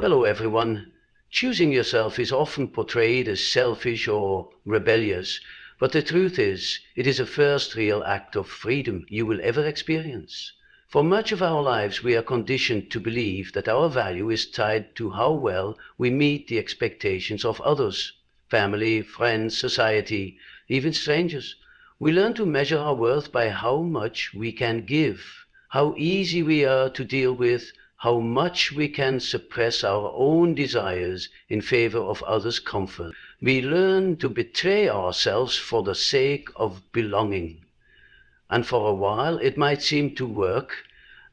Hello everyone. Choosing yourself is often portrayed as selfish or rebellious, but the truth is, it is the first real act of freedom you will ever experience. For much of our lives, we are conditioned to believe that our value is tied to how well we meet the expectations of others, family, friends, society, even strangers. We learn to measure our worth by how much we can give, how easy we are to deal with, how much we can suppress our own desires in favor of others' comfort. We learn to betray ourselves for the sake of belonging. And for a while it might seem to work.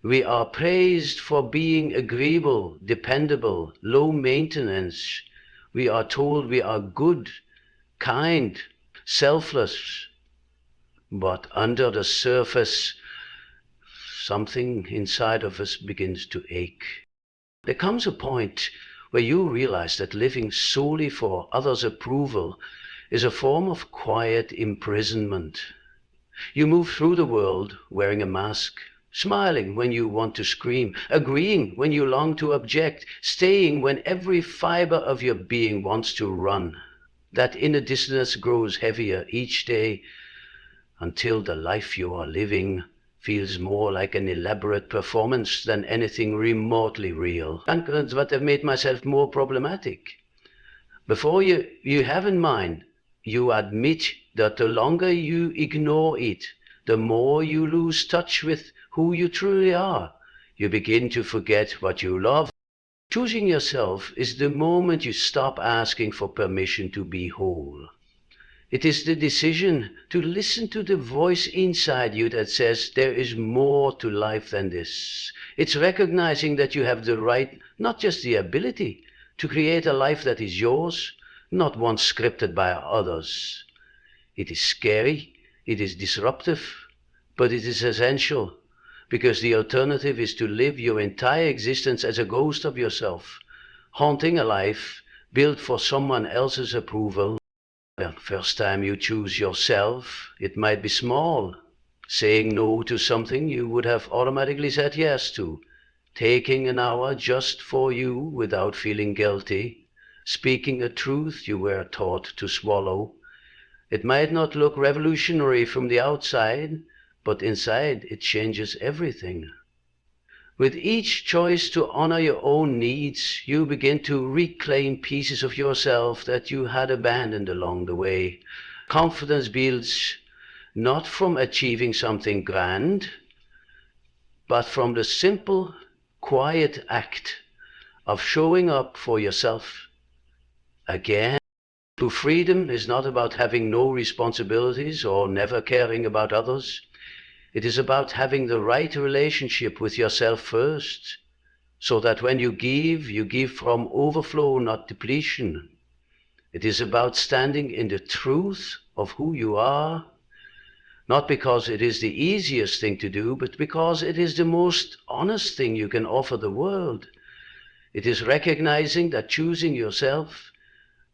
We are praised for being agreeable, dependable, low maintenance. We are told we are good, kind, selfless. But under the surface, something inside of us begins to ache. There comes a point where you realize that living solely for others' approval is a form of quiet imprisonment. You move through the world wearing a mask, smiling when you want to scream, agreeing when you long to object, staying when every fiber of your being wants to run. That inner dissonance grows heavier each day until the life you are living feels more like an elaborate performance than anything remotely real. And that's what have made myself more problematic. Before you have in mind, you admit that the longer you ignore it, the more you lose touch with who you truly are. You begin to forget what you love. Choosing yourself is the moment you stop asking for permission to be whole. It is the decision to listen to the voice inside you that says there is more to life than this. It's recognizing that you have the right, not just the ability, to create a life that is yours, not one scripted by others. It is scary, it is disruptive, but it is essential, because the alternative is to live your entire existence as a ghost of yourself, haunting a life built for someone else's approval. The first time you choose yourself, it might be small, saying no to something you would have automatically said yes to, taking an hour just for you without feeling guilty, speaking a truth you were taught to swallow. It might not look revolutionary from the outside, but inside it changes everything. With each choice to honor your own needs, you begin to reclaim pieces of yourself that you had abandoned along the way. Confidence builds not from achieving something grand, but from the simple, quiet act of showing up for yourself. Again, true freedom is not about having no responsibilities or never caring about others. It is about having the right relationship with yourself first, so that when you give from overflow, not depletion. It is about standing in the truth of who you are, not because it is the easiest thing to do, but because it is the most honest thing you can offer the world. It is recognizing that choosing yourself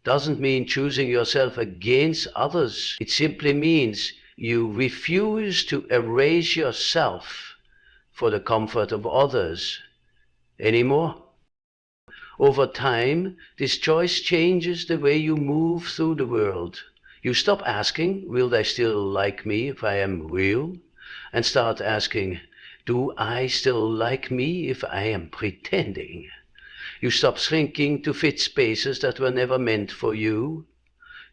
doesn't mean choosing yourself against others. It simply means you refuse to erase yourself for the comfort of others anymore. Over time, this choice changes the way you move through the world. You stop asking, will they still like me if I am real? And start asking, do I still like me if I am pretending? You stop shrinking to fit spaces that were never meant for you.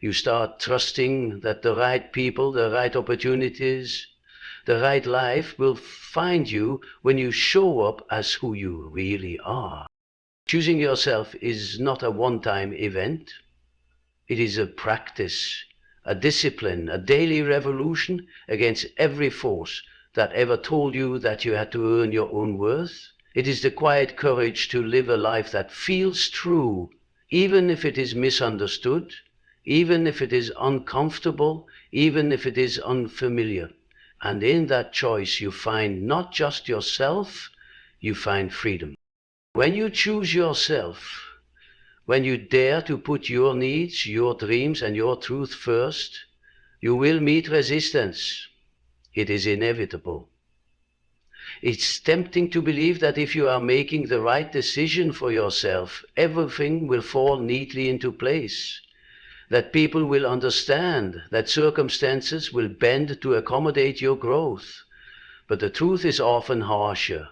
You start trusting that the right people, the right opportunities, the right life will find you when you show up as who you really are. Choosing yourself is not a one-time event. It is a practice, a discipline, a daily revolution against every force that ever told you that you had to earn your own worth. It is the quiet courage to live a life that feels true, even if it is misunderstood, even if it is uncomfortable, even if it is unfamiliar. And in that choice you find not just yourself, you find freedom. When you choose yourself, when you dare to put your needs, your dreams and your truth first, you will meet resistance. It is inevitable. It's tempting to believe that if you are making the right decision for yourself, everything will fall neatly into place, that people will understand, that circumstances will bend to accommodate your growth. But the truth is often harsher.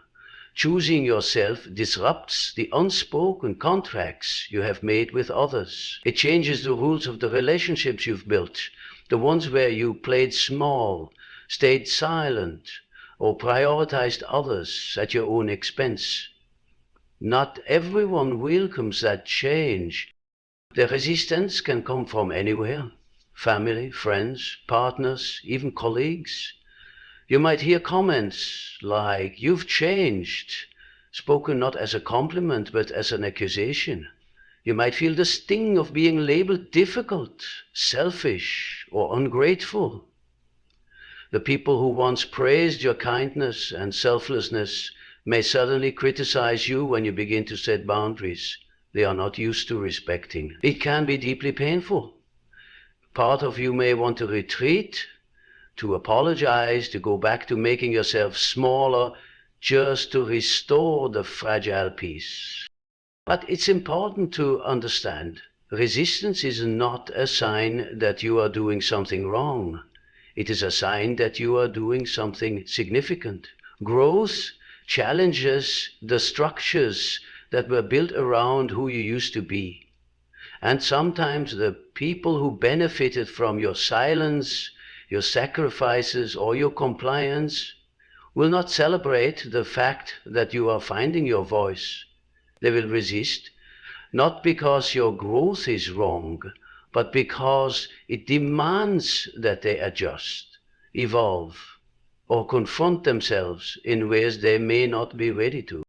Choosing yourself disrupts the unspoken contracts you have made with others. It changes the rules of the relationships you've built, the ones where you played small, stayed silent, or prioritized others at your own expense. Not everyone welcomes that change. The resistance can come from anywhere: family, friends, partners, even colleagues. You might hear comments like, "You've changed," spoken not as a compliment but as an accusation. You might feel the sting of being labeled difficult, selfish, or ungrateful. The people who once praised your kindness and selflessness may suddenly criticize you when you begin to set boundaries they are not used to respecting. It can be deeply painful. Part of you may want to retreat, to apologize, to go back to making yourself smaller, just to restore the fragile peace. But it's important to understand, resistance is not a sign that you are doing something wrong. It is a sign that you are doing something significant. Growth challenges the structures that were built around who you used to be. And sometimes the people who benefited from your silence, your sacrifices, or your compliance will not celebrate the fact that you are finding your voice. They will resist, not because your growth is wrong, but because it demands that they adjust, evolve, or confront themselves in ways they may not be ready to.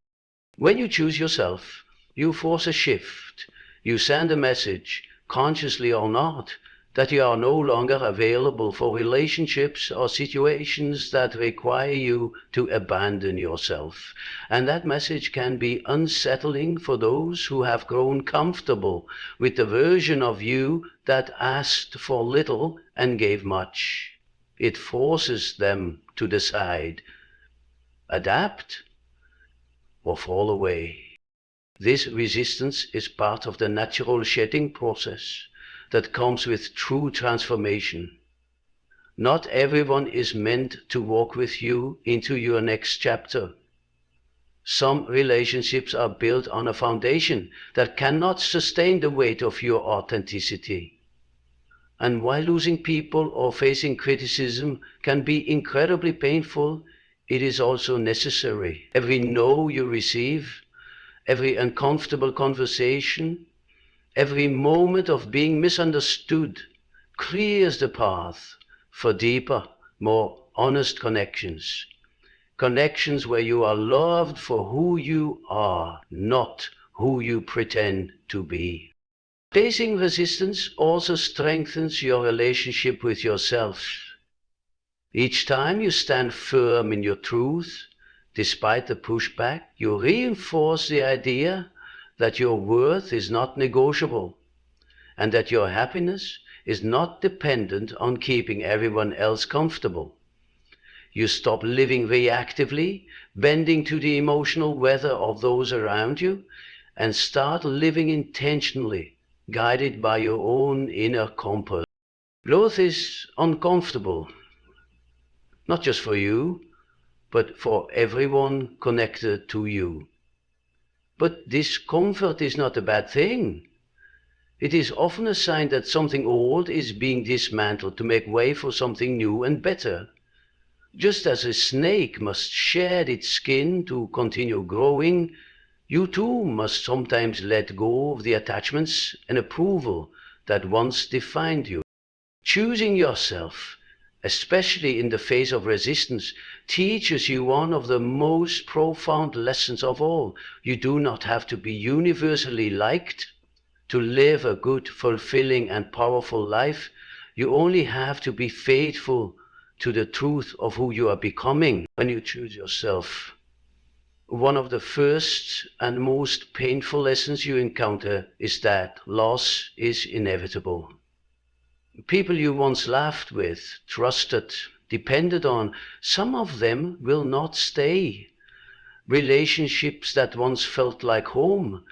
When you choose yourself, you force a shift. You send a message, consciously or not, that you are no longer available for relationships or situations that require you to abandon yourself. And that message can be unsettling for those who have grown comfortable with the version of you that asked for little and gave much. It forces them to decide, adapt or fall away. This resistance is part of the natural shedding process that comes with true transformation. Not everyone is meant to walk with you into your next chapter. Some relationships are built on a foundation that cannot sustain the weight of your authenticity. And while losing people or facing criticism can be incredibly painful, it is also necessary. Every no you receive, every uncomfortable conversation, every moment of being misunderstood clears the path for deeper, more honest connections. Connections where you are loved for who you are, not who you pretend to be. Facing resistance also strengthens your relationship with yourself. Each time you stand firm in your truth, despite the pushback, you reinforce the idea that your worth is not negotiable, and that your happiness is not dependent on keeping everyone else comfortable. You stop living reactively, bending to the emotional weather of those around you, and start living intentionally, guided by your own inner compass. Growth is uncomfortable, not just for you, but for everyone connected to you. But discomfort is not a bad thing. It is often a sign that something old is being dismantled to make way for something new and better. Just as a snake must shed its skin to continue growing, you too must sometimes let go of the attachments and approval that once defined you. Choosing yourself, especially in the face of resistance, teaches you one of the most profound lessons of all. You do not have to be universally liked to live a good, fulfilling, and powerful life. You only have to be faithful to the truth of who you are becoming when you choose yourself. One of the first and most painful lessons you encounter is that loss is inevitable. People you once laughed with, trusted, depended on, some of them will not stay. Relationships that once felt like home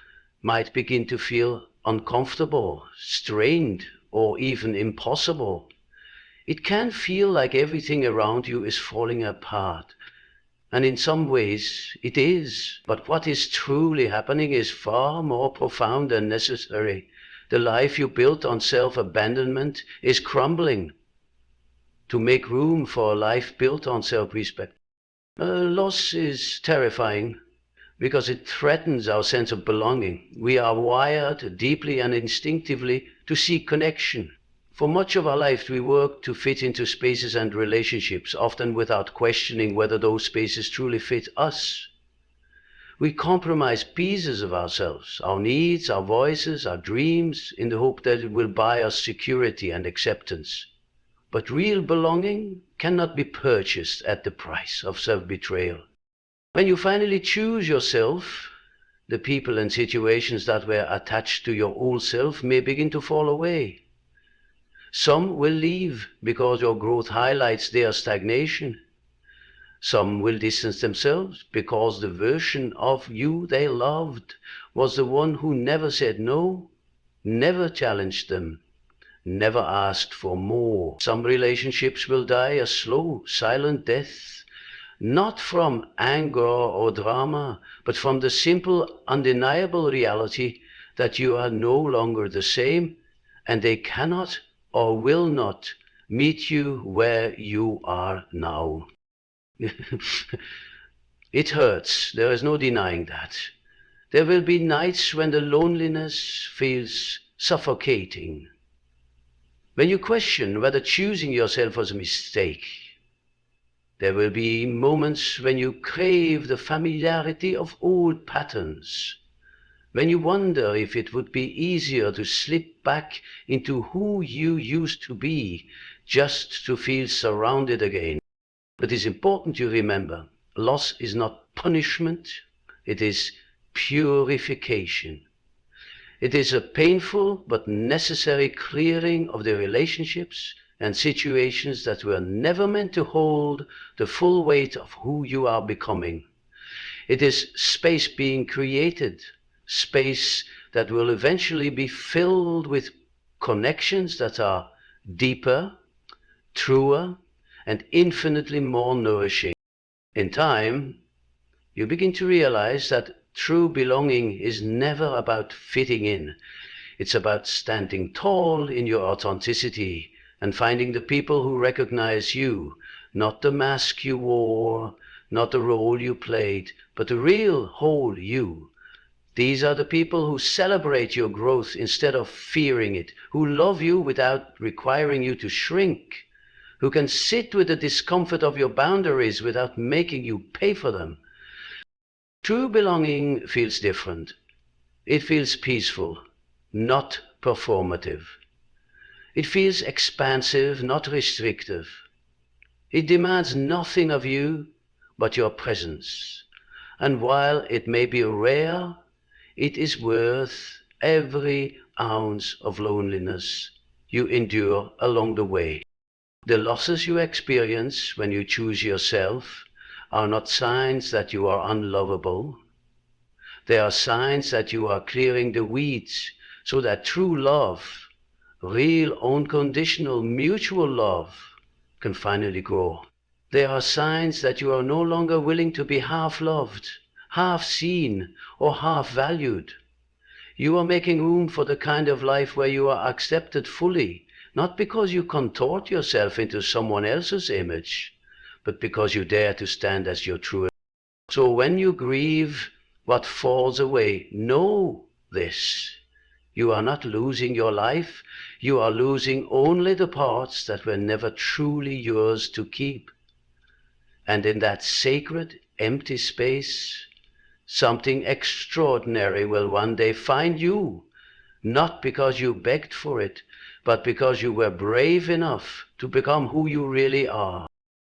might begin to feel uncomfortable, strained, or even impossible. It can feel like everything around you is falling apart. And in some ways it is. But what is truly happening is far more profound and necessary. The life you built on self-abandonment is crumbling to make room for a life built on self-respect. Loss is terrifying because it threatens our sense of belonging. We are wired deeply and instinctively to seek connection. For much of our life, we work to fit into spaces and relationships, often without questioning whether those spaces truly fit us. We compromise pieces of ourselves, our needs, our voices, our dreams, in the hope that it will buy us security and acceptance. But real belonging cannot be purchased at the price of self-betrayal. When you finally choose yourself, the people and situations that were attached to your old self may begin to fall away. Some will leave because your growth highlights their stagnation. Some will distance themselves because the version of you they loved was the one who never said no, never challenged them, never asked for more. Some relationships will die a slow, silent death, not from anger or drama, but from the simple, undeniable reality that you are no longer the same, and they cannot or will not meet you where you are now. It hurts, there is no denying that. There will be nights when the loneliness feels suffocating, when you question whether choosing yourself was a mistake. There will be moments when you crave the familiarity of old patterns, when you wonder if it would be easier to slip back into who you used to be, just to feel surrounded again. But it's important you remember, loss is not punishment, it is purification. It is a painful but necessary clearing of the relationships and situations that were never meant to hold the full weight of who you are becoming. It is space being created, space that will eventually be filled with connections that are deeper, truer, and infinitely more nourishing. In time, you begin to realize that true belonging is never about fitting in. It's about standing tall in your authenticity and finding the people who recognize you, not the mask you wore, not the role you played, but the real whole you. These are the people who celebrate your growth instead of fearing it, who love you without requiring you to shrink, who can sit with the discomfort of your boundaries without making you pay for them. True belonging feels different. It feels peaceful, not performative. It feels expansive, not restrictive. It demands nothing of you but your presence. And while it may be rare, it is worth every ounce of loneliness you endure along the way. The losses you experience when you choose yourself are not signs that you are unlovable. They are signs that you are clearing the weeds so that true love, real, unconditional, mutual love, can finally grow. They are signs that you are no longer willing to be half loved, half seen, or half valued. You are making room for the kind of life where you are accepted fully, not because you contort yourself into someone else's image, but because you dare to stand as your true. So when you grieve what falls away, know this. You are not losing your life, you are losing only the parts that were never truly yours to keep. And in that sacred, empty space, something extraordinary will one day find you, not because you begged for it, but because you were brave enough to become who you really are.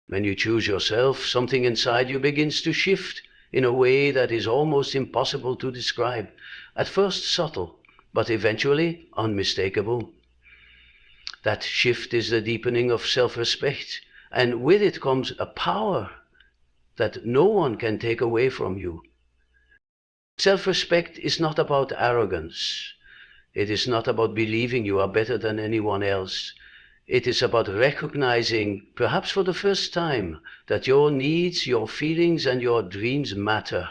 When you choose yourself, something inside you begins to shift in a way that is almost impossible to describe. At first subtle, but eventually unmistakable. That shift is the deepening of self-respect, And with it comes a power that no one can take away from you. Self-respect is not about arrogance. It is not about believing you are better than anyone else. It is about recognizing, perhaps for the first time, that your needs, your feelings, and your dreams matter.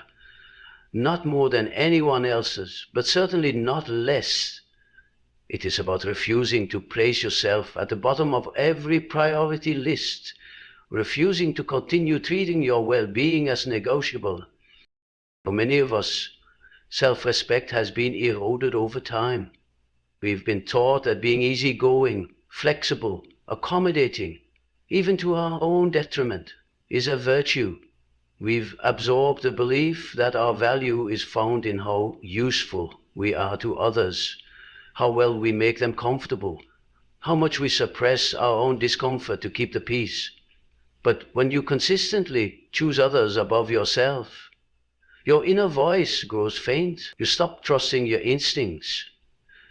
Not more than anyone else's, but certainly not less. It is about refusing to place yourself at the bottom of every priority list, refusing to continue treating your well-being as negotiable. For many of us, self-respect has been eroded over time. We've been taught that being easygoing, flexible, accommodating, even to our own detriment, is a virtue. We've absorbed the belief that our value is found in how useful we are to others, how well we make them comfortable, how much we suppress our own discomfort to keep the peace. But when you consistently choose others above yourself, your inner voice grows faint. You stop trusting your instincts.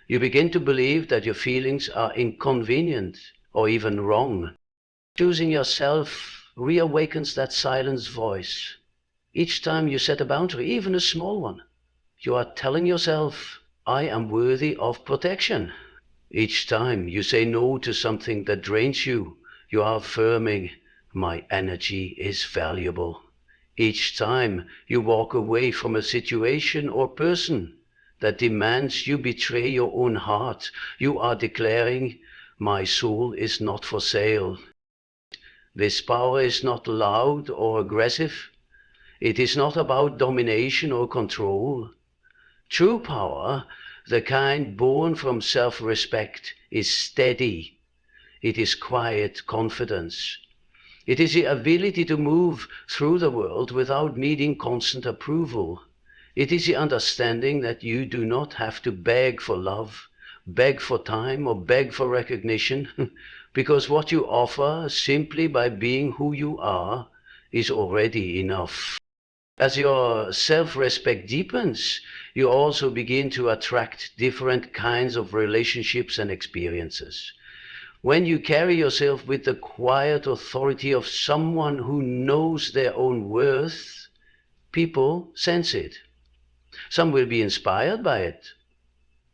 You begin to believe that your feelings are inconvenient or even wrong. Choosing yourself reawakens that silenced voice. Each time you set a boundary, even a small one, you are telling yourself, I am worthy of protection. Each time you say no to something that drains you, you are affirming, my energy is valuable. Each time you walk away from a situation or person that demands you betray your own heart, you are declaring, my soul is not for sale. This power is not loud or aggressive. It is not about domination or control. True power, the kind born from self-respect, is steady. It is quiet confidence. It is the ability to move through the world without needing constant approval. It is the understanding that you do not have to beg for love, beg for time, or beg for recognition, because what you offer simply by being who you are is already enough. As your self-respect deepens, you also begin to attract different kinds of relationships and experiences. When you carry yourself with the quiet authority of someone who knows their own worth, people sense it. Some will be inspired by it.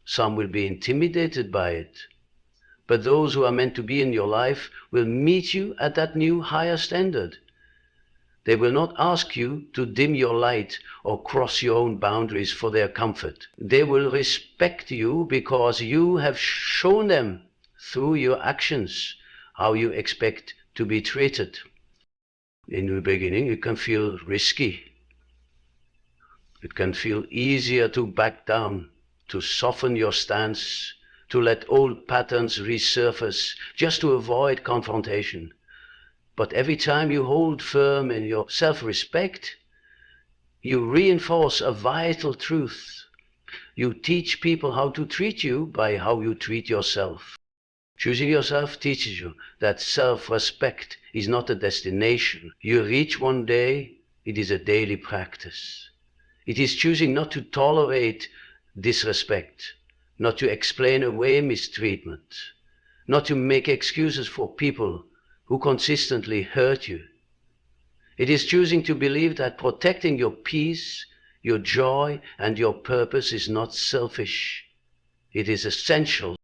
Some will be intimidated by it. But those who are meant to be in your life will meet you at that new higher standard. They will not ask you to dim your light or cross your own boundaries for their comfort. They will respect you because you have shown them through your actions how you expect to be treated. In the beginning, it can feel risky. It can feel easier to back down, to soften your stance, to let old patterns resurface, just to avoid confrontation. But every time you hold firm in your self-respect, you reinforce a vital truth. You teach people how to treat you by how you treat yourself. Choosing yourself teaches you that self-respect is not a destination you reach one day, it is a daily practice. It is choosing not to tolerate disrespect, not to explain away mistreatment, not to make excuses for people who consistently hurt you. It is choosing to believe that protecting your peace, your joy, and your purpose is not selfish. It is essential.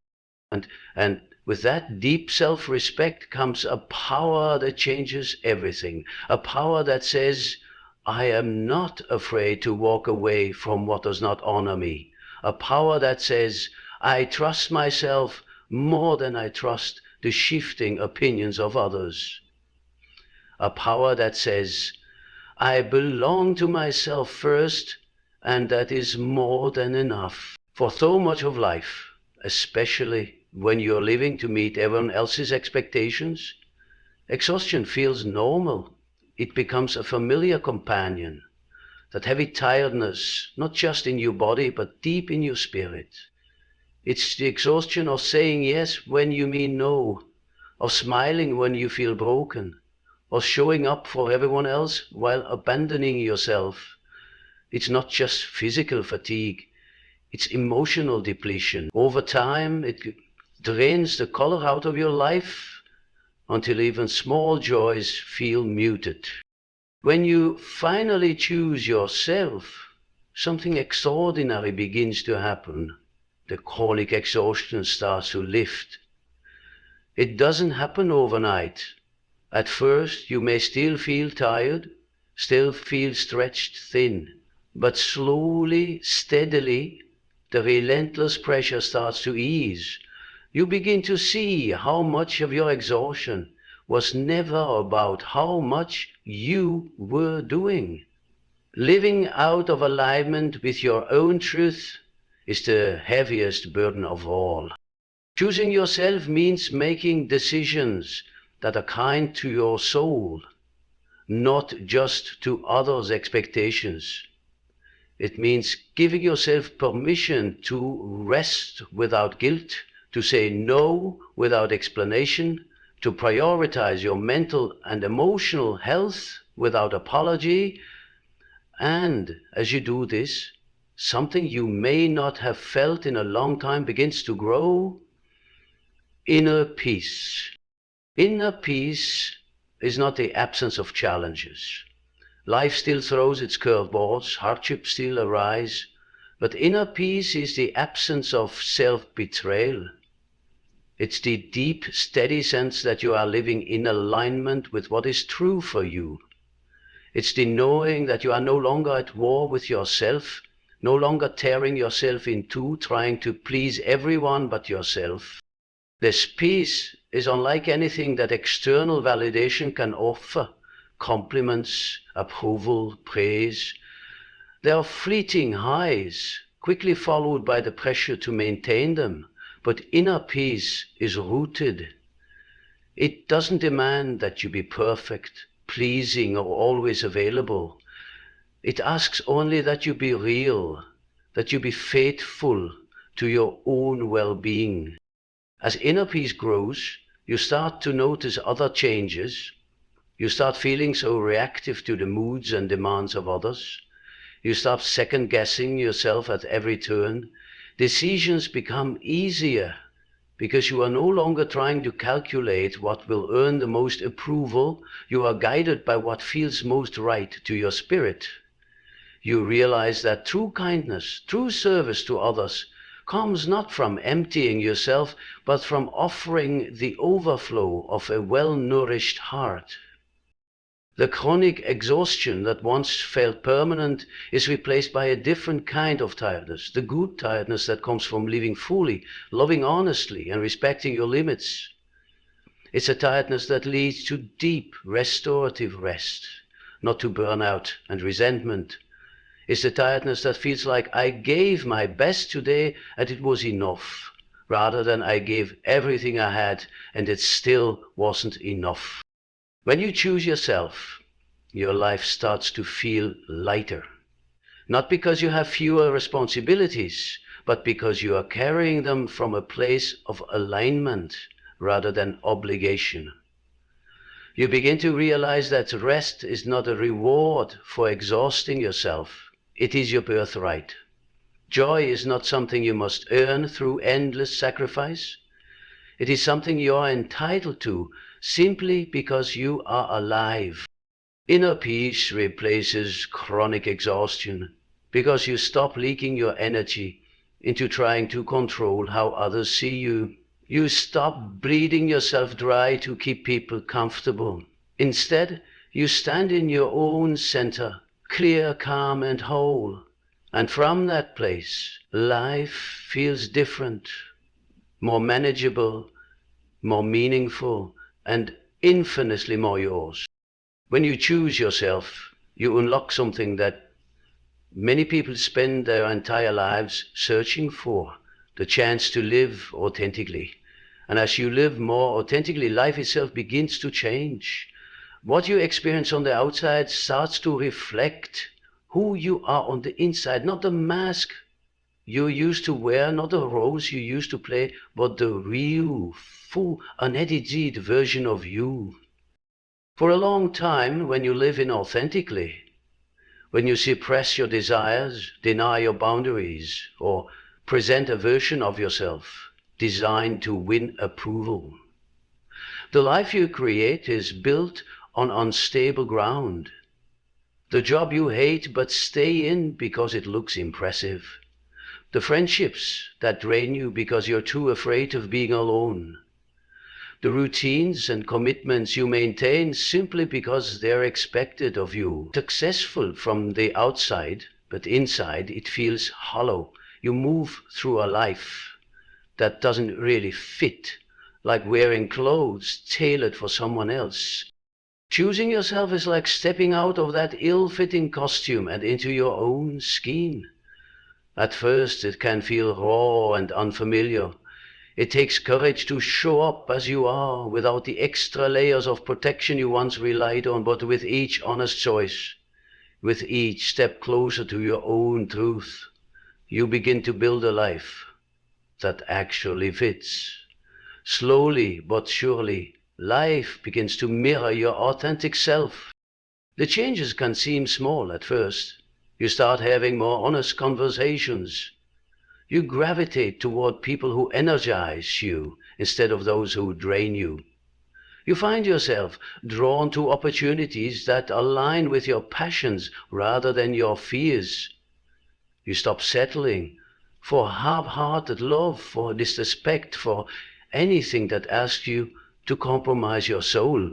And with that deep self-respect comes a power that changes everything. A power that says, I am not afraid to walk away from what does not honor me. A power that says, I trust myself more than I trust the shifting opinions of others. A power that says, I belong to myself first, and that is more than enough. For so much of life, especially when you're living to meet everyone else's expectations, exhaustion feels normal. It becomes a familiar companion. That heavy tiredness, not just in your body, but deep in your spirit. It's the exhaustion of saying yes when you mean no, of smiling when you feel broken, of showing up for everyone else while abandoning yourself. It's not just physical fatigue, it's emotional depletion. Over time, it drains the color out of your life, until even small joys feel muted. When you finally choose yourself, something extraordinary begins to happen. The chronic exhaustion starts to lift. It doesn't happen overnight. At first, you may still feel tired, still feel stretched thin, but slowly, steadily, the relentless pressure starts to ease. You begin to see how much of your exhaustion was never about how much you were doing. Living out of alignment with your own truth is the heaviest burden of all. Choosing yourself means making decisions that are kind to your soul, not just to others' expectations. It means giving yourself permission to rest without guilt, to say no without explanation, to prioritize your mental and emotional health without apology. And as you do this, something you may not have felt in a long time begins to grow. Inner peace. Inner peace is not the absence of challenges. Life still throws its curveballs, hardships still arise, but inner peace is the absence of self-betrayal. It's the deep, steady sense that you are living in alignment with what is true for you. It's the knowing that you are no longer at war with yourself, no longer tearing yourself in two, trying to please everyone but yourself. This peace is unlike anything that external validation can offer. Compliments, approval, praise. They are fleeting highs, quickly followed by the pressure to maintain them. But inner peace is rooted. It doesn't demand that you be perfect, pleasing, or always available. It asks only that you be real, that you be faithful to your own well-being. As inner peace grows, you start to notice other changes. You start feeling so reactive to the moods and demands of others. You stop second-guessing yourself at every turn. Decisions become easier because you are no longer trying to calculate what will earn the most approval. You are guided by what feels most right to your spirit. You realize that true kindness, true service to others comes not from emptying yourself, but from offering the overflow of a well-nourished heart. The chronic exhaustion that once felt permanent is replaced by a different kind of tiredness, the good tiredness that comes from living fully, loving honestly, and respecting your limits. It's a tiredness that leads to deep, restorative rest, not to burnout and resentment. It's the tiredness that feels like I gave my best today and it was enough, rather than I gave everything I had and it still wasn't enough. When you choose yourself, your life starts to feel lighter. Not because you have fewer responsibilities, but because you are carrying them from a place of alignment rather than obligation. You begin to realize that rest is not a reward for exhausting yourself. It is your birthright. Joy is not something you must earn through endless sacrifice. It is something you are entitled to simply because you are alive. Inner peace replaces chronic exhaustion because you stop leaking your energy into trying to control how others see you. You stop bleeding yourself dry to keep people comfortable. Instead, you stand in your own center, clear, calm, and whole. And from that place, life feels different, more manageable, more meaningful, and infinitely more yours. When you choose yourself, you unlock something that many people spend their entire lives searching for, the chance to live authentically. And as you live more authentically, life itself begins to change. What you experience on the outside starts to reflect who you are on the inside, not the mask you used to wear, not the roles you used to play, but the real, full, unedited version of you. For a long time, when you live inauthentically, when you suppress your desires, deny your boundaries, or present a version of yourself designed to win approval, The life you create is built on unstable ground. The job you hate but stay in because it looks impressive. The friendships that drain you because you're too afraid of being alone. The routines and commitments you maintain simply because they're expected of you. Successful from the outside, but inside it feels hollow. You move through a life that doesn't really fit, like wearing clothes tailored for someone else. Choosing yourself is like stepping out of that ill-fitting costume and into your own skin. At first it can feel raw and unfamiliar. It takes courage to show up as you are, without the extra layers of protection you once relied on, but with each honest choice, with each step closer to your own truth, you begin to build a life that actually fits. Slowly but surely, life begins to mirror your authentic self. The changes can seem small at first. You start having more honest conversations. You gravitate toward people who energize you instead of those who drain you. You find yourself drawn to opportunities that align with your passions rather than your fears. You stop settling for half-hearted love, for disrespect, for anything that asks you to compromise your soul.